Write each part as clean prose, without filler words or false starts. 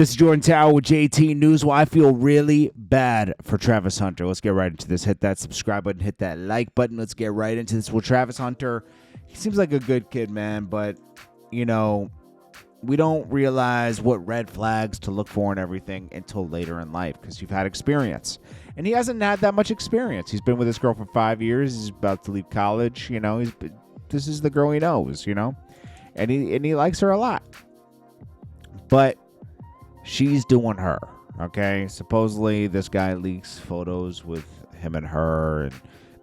This is Jordan Tower with JT News. Well, I feel really bad for Travis Hunter. Let's get right into this. Hit that subscribe button, hit that like button. Let's get right into this. Well, Travis Hunter, he seems like a good kid, man, but, you know, we don't realize what red flags to look for and everything until later in life because you've had experience. And he hasn't had that much experience. He's been with this girl for 5 years. He's about to leave college. You know, this is the girl he knows, you know, and he likes her a lot. But she's doing her, okay? Supposedly, this guy leaks photos with him and her, and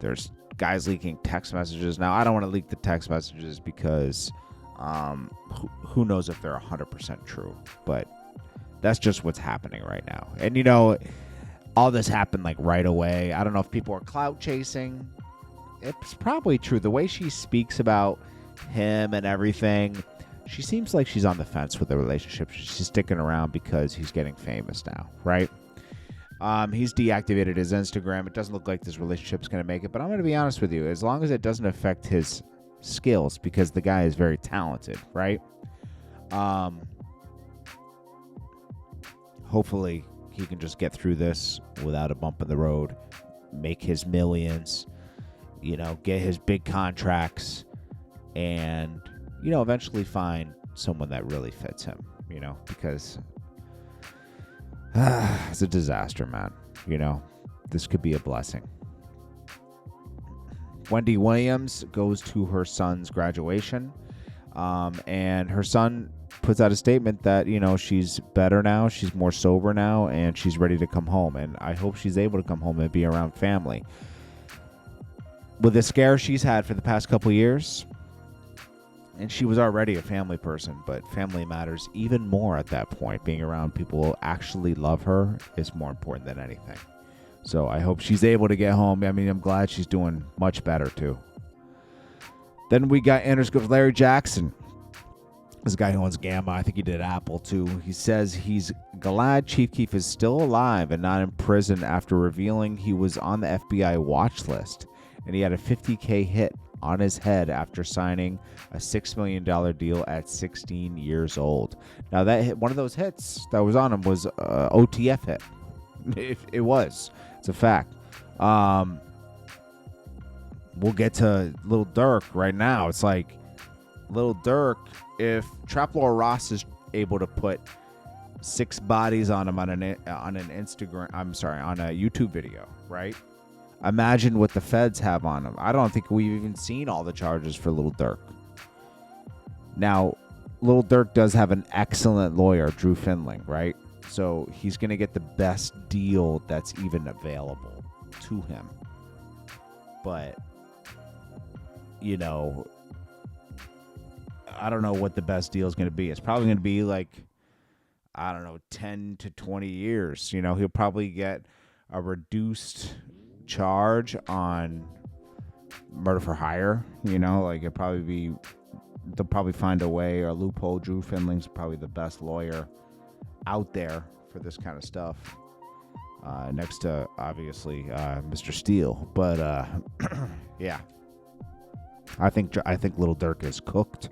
there's guys leaking text messages. Now, I don't want to leak the text messages because who knows if they're 100% true, but that's just what's happening right now. And, you know, all this happened, like, right away. I don't know if people are clout chasing. It's probably true. The way she speaks about him and everything, she seems like she's on the fence with the relationship. She's sticking around because he's getting famous now, right? He's deactivated his Instagram. It doesn't look like this relationship's going to make it, but I'm going to be honest with you. As long as it doesn't affect his skills, because the guy is very talented, right? Hopefully, he can just get through this without a bump in the road, make his millions, you know, get his big contracts, and you know, eventually find someone that really fits him, you know, because it's a disaster, man. You know, this could be a blessing. Wendy Williams goes to her son's graduation, and her son puts out a statement that, you know, she's better now, she's more sober now, and she's ready to come home. And I hope she's able to come home and be around family. With the scare she's had for the past couple years, and she was already a family person, but family matters even more at that point. Being around people who actually love her is more important than anything. So I hope she's able to get home. I mean, I'm glad she's doing much better, too. Then we got Interscope's Larry Jackson. This guy who owns Gamma. I think he did Apple, too. He says he's glad Chief Keef is still alive and not in prison after revealing he was on the FBI watch list. And he had a $50K hit on his head after signing a $6 million deal at 16 years old. Now, that hit, one of those hits that was on him was OTF hit. It was. It's a fact. We'll get to Lil Durk right now. It's like Lil Durk, if Trap Lord Ross is able to put 6 bodies on him on an Instagram, on a YouTube video, right? Imagine what the feds have on him. I don't think we've even seen all the charges for Lil Durk. Now, Lil Durk does have an excellent lawyer, Drew Finling, right? So he's going to get the best deal that's even available to him. But, you know, I don't know what the best deal is going to be. It's probably going to be like, I don't know, 10 to 20 years. You know, he'll probably get a reduced charge on murder for hire. You know, like they'll probably find a way or a loophole. Drew Finling's probably the best lawyer out there for this kind of stuff, next to obviously Mr. Steele. But yeah, I think Lil Durk is cooked.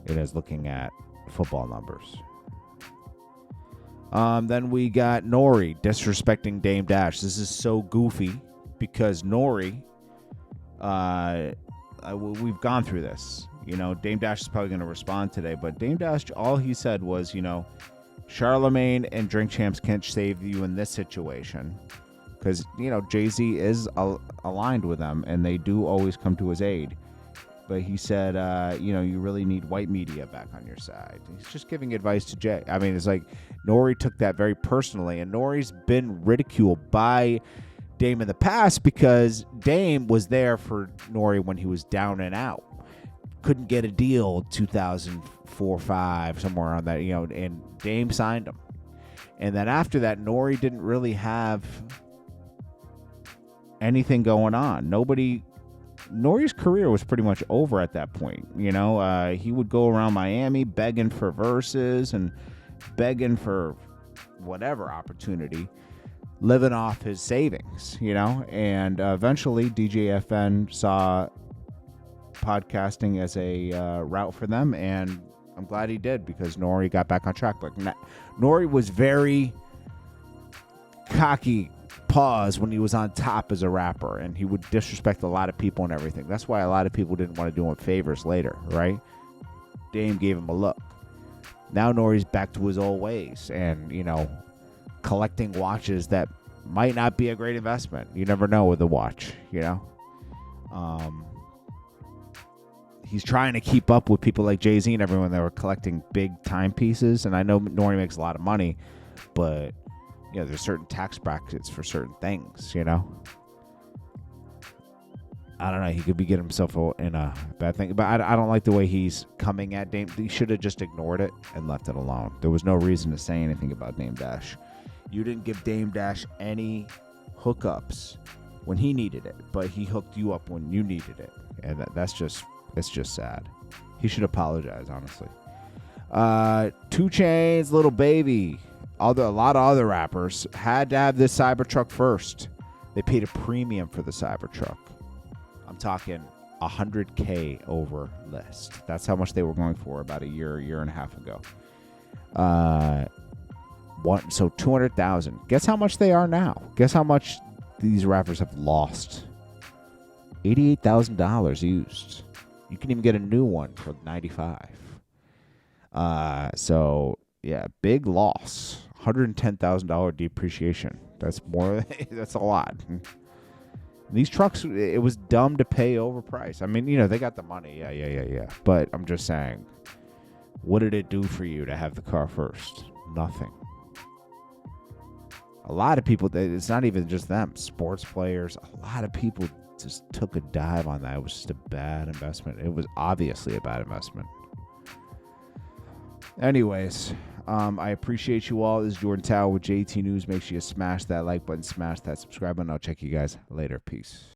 It is looking at football numbers. Then we got Nori disrespecting Dame Dash. This is so goofy because Nori, we've gone through this. You know, Dame Dash is probably going to respond today, but Dame Dash, all he said was, you know, Charlemagne and Drink Champs can't save you in this situation because, you know, Jay-Z is aligned with them and they do always come to his aid. But he said, you know, you really need white media back on your side. He's just giving advice to Jay. I mean, it's like Nori took that very personally, and Nori's been ridiculed by Dame in the past because Dame was there for Nori when he was down and out. Couldn't get a deal 2004, 5, somewhere on that, you know, and Dame signed him. And then after that, Nori didn't really have anything going on. Nori's career was pretty much over at that point. You know, he would go around Miami begging for verses and begging for whatever opportunity, living off his savings, you know, and eventually DJFN saw podcasting as a route for them, and I'm glad he did because Nori got back on track. But Nori was very cocky, pause, when he was on top as a rapper, and he would disrespect a lot of people and everything. That's why a lot of people didn't want to do him favors later, right? Dame gave him a look. Now Nori's back to his old ways and, collecting watches that might not be a great investment. You never know with a watch, He's trying to keep up with people like Jay-Z and everyone that were collecting big timepieces. And I know Nori makes a lot of money, but, there's certain tax brackets for certain things, I don't know. He could be getting himself in a bad thing. But I don't like the way he's coming at Dame. He should have just ignored it and left it alone. There was no reason to say anything about Dame Dash. You didn't give Dame Dash any hookups when he needed it, but he hooked you up when you needed it. And it's just sad. He should apologize, honestly. 2 Chainz, Little Baby, a lot of other rappers had to have this Cybertruck first. They paid a premium for the Cybertruck. I'm talking $100K over list. That's how much they were going for about a year and a half ago. So $200,000. Guess how much they are now? Guess how much these rappers have lost? $88,000 used. You can even get a new one for $95,000. So yeah, big loss. $110,000 depreciation. That's more. That's a lot. These trucks, it was dumb to pay overpriced. I mean, they got the money. Yeah. But I'm just saying, what did it do for you to have the car first? Nothing. A lot of people, it's not even just them, sports players, a lot of people just took a dive on that. It was just a bad investment. It was obviously a bad investment. Anyways, I appreciate you all. This is Jordan Tower with JT News. Make sure you smash that like button, smash that subscribe button. I'll check you guys later. Peace.